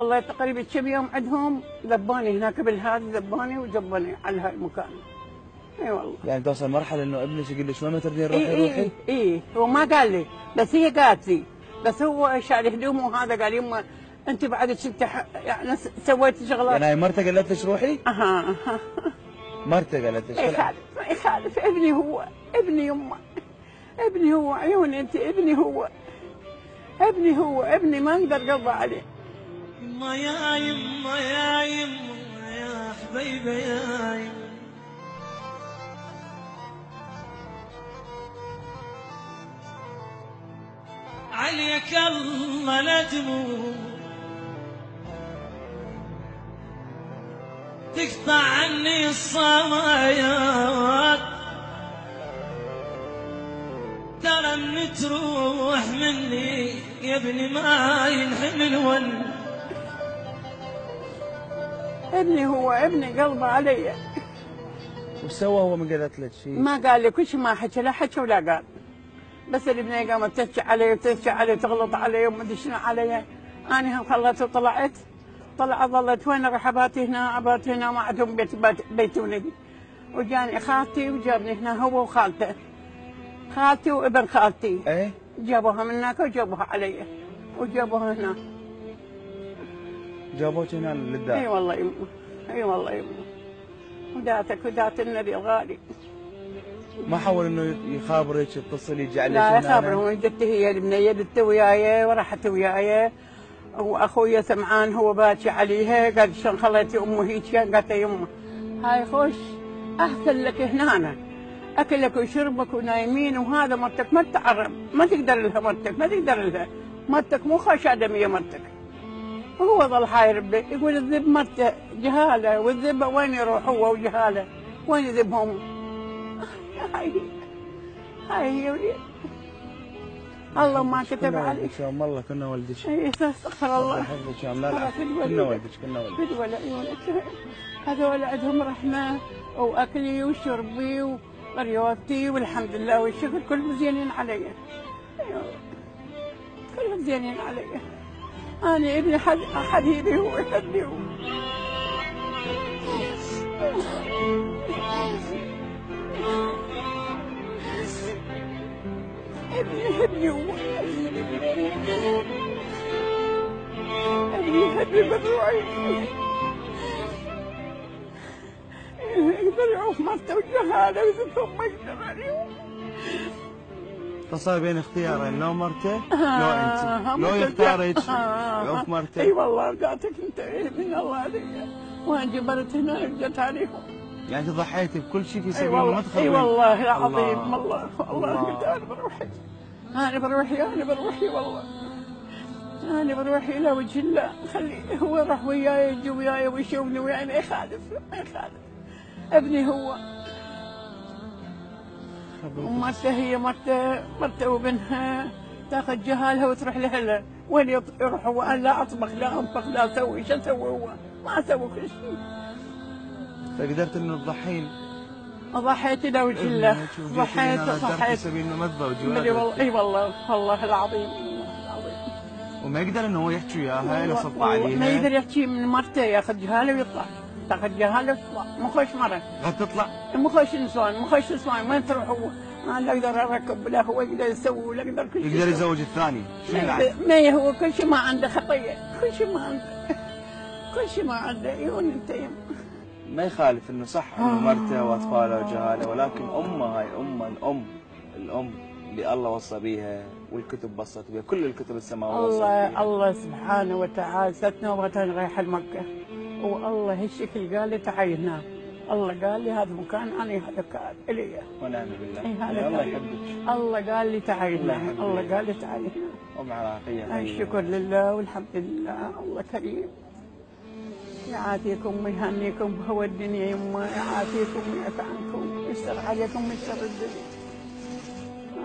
والله تقريبا كم يوم عندهم ذباني هناك بالهذا، ذباني وجبني على هاي المكان. اي والله. يعني توصل مرحله انه ابنك يقول لك ما تردين روحي روحي؟ اي هو ما قال لي، بس هي قالت لي، بس هو شال هدومه وهذا قال يما انت بعد كنت يعني سويتي شغلات. يعني هاي مرته قالت لك روحي؟ اها. مرته قالت لك؟ ما يخالف ابني هو، ابني يما، ابني هو عيوني انت، ابني هو، ابني هو، ابني ما اقدر اقضى عليه. يما يا يما يا يما يا حبيبه يا يما، عليك الله لا تموت، تقطع عني الصمايات، ترى من تروح مني يا ابني ما ينحمل ون. ابني هو، ابني قلبه علي. وش سوى هو من قالت لك شيء؟ ما قال لي كل شيء، ما حكى، لا حكى ولا قال، بس البنيه قامت تحكي علي وتحكي علي وتغلط علي وما ادري شنو علي. انا خلت وطلعت، ظلت وين اروح ابات هنا، ابات هنا، ما عندهم بيت ولدي. وجاني خالتي وجابني هنا هو وخالته، خالتي وابن خالتي. ايه؟ جابوها من هناك وجابوها علي وجابوها هنا. جابوك هنا للدار؟ اي والله يمه، اي والله يمه، وداتك ودات النبي الغالي. ما حاول انه يخابرك يتصل يجي عليك؟ لا يخابرهم، جت هي البنيه جت وياي وراحت وياي، واخويا سمعان هو باكي عليها، قال شلون خليتي امه هيك؟ قالت يمه هاي خوش احسن لك هنا، اكلك وشربك ونايمين، وهذا مرتك ما تتعرب، ما تقدر لها مرتك، ما تقدر لها مرتك، مو خوش ادميه مرتك. وهو ظل حاير يقول الذب مرته جهاله، والذب وين يروح هو وجهاله؟ وين يذبهم؟ هاي هي وليد. الله ما كتب عليك. يا ام الله كنا ولدك. اي استغفر الله. يحفظك يا ام. لا لا كنا ولدك، كنا ولدك. بدول عيونك، هذول عندهم رحمه، واكلي وشربي وريوتي والحمد لله والشكر، كلهم زينين علي. ايوه كلهم زينين علي. انا ابني حبيبي هو، يحبني هو. ابني هو، ابني يحبني بالروعي، يقدر يعوف مرته وجهاله ويذبهم ما يقدر عليهم. فصار بين اختيارين، لو مرته لو انت، لو يختارك يعوف مرته. اي والله ذاتك انت من الله علي، وان جبرت هنا جت عليهم. يعني انت ضحيتي بكل شيء في سبيل ما تخربين. اي والله العظيم، الله قلت انا بروحي، انا بروحي والله، انا بروحي الى وجه الله، خليه هو يروح وياي، يجي وياي ويشوفني وياي، ما يخالف، ما يخالف. ابني هو، ومرته هي مرته وابنها تاخذ جهالها وتروح لها، وين يروح هو؟ انا لا اطبخ لا انفخ لا اسوي، شو اسوي هو؟ ما اسوي كل شيء. فقدرت انه تضحين؟ ضحيت الى وجه الله، ضحيت في سبيل المذبه وجواد. اي والله العظيم. وما يقدر انه هو يحكي وياها الا صب عليها؟ ما يقدر يحكي من مرته، ياخذ جهاله ويطلع، تاخذ جهاله ويطلع، مو خوش مره. غير تطلع؟ مو خوش نسوان، وين تروح هو؟ ما لا اقدر اركب ولا هو يقدر يسوي ولا يقدر كل شيء. يقدر يتزوج الثاني؟ ما هو كل شيء ما عنده خطيه، كل شيء ما عنده، كل شيء ما عنده. عيون انت ما يخالف انه صح انه مرته واطفاله وجهاله، ولكن امه، هاي امه، الام اللي الله وصى بيها والكتب بصت بها، كل الكتب السماويه وصت بيها. الله سبحانه وتعالى ستنا وغتان رايحه لمكه، والله هالشكل قال لي تعي هنا، الله قال لي هذا مكان انا هذا الي. ونعم بالله. إيه الله يحبك. الله قال لي تعي هنا، الله قال لي تعي هنا. ام عراقيه. الشكر لله والحمد لله، الله كريم. يعافيكم ويهنيكم بهوى الدنيا يما، يعافيكم ويعفى عنكم، يستر عليكم من شر الدنيا.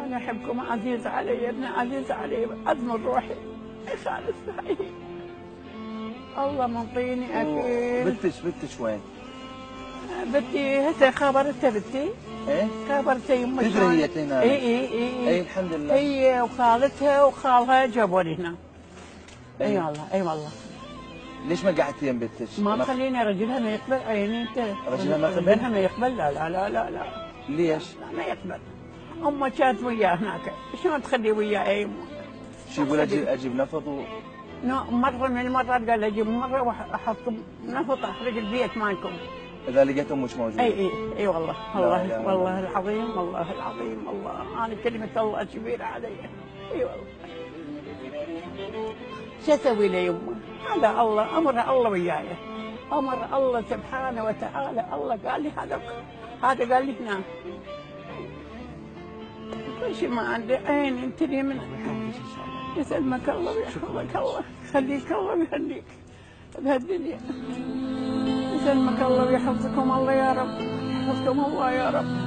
انا احبكم، عزيز علي ابن، عزيز علي عزم روحي، ما يخالف. الله منطيني اكيد. بنتش وين؟ بنتي هسه خابرتها بنتي. ايه؟ خابرتها يما. تدري هي هنا؟ اي الحمد لله. هي وخالتها وخالها جابوني هنا. اي والله، اي والله. ليش ما قعدتين بنتك؟ ما تخليني رجلها ما يقبل عيني انت. رجلها ما يقبل؟ رجلها ما يقبل، لا لا لا لا لا. ليش؟ لا ما يقبل. امه كانت وياه هناك، شلون تخلي وياه اي امه؟ شو يقول اجيب نفط مرة من المرات قال اجيب مرة واحطكم نفط احرق البيت مالكم. اذا لقيت امك موجوده. اي والله والله والله العظيم والله العظيم والله انا كلمة الله كبيرة علي. اي والله. شو اسوي له يمه؟ هذا الله امر الله وياي. امر الله سبحانه وتعالى، الله قال لي هذا قال لي هنا. كل شيء ما عندي عين انت لي من يسلمك الله ويحفظك الله، يخليك الله ويهنيك بهالدنيا. يسلمك الله ويحفظكم الله يا رب، يحفظكم الله يا رب.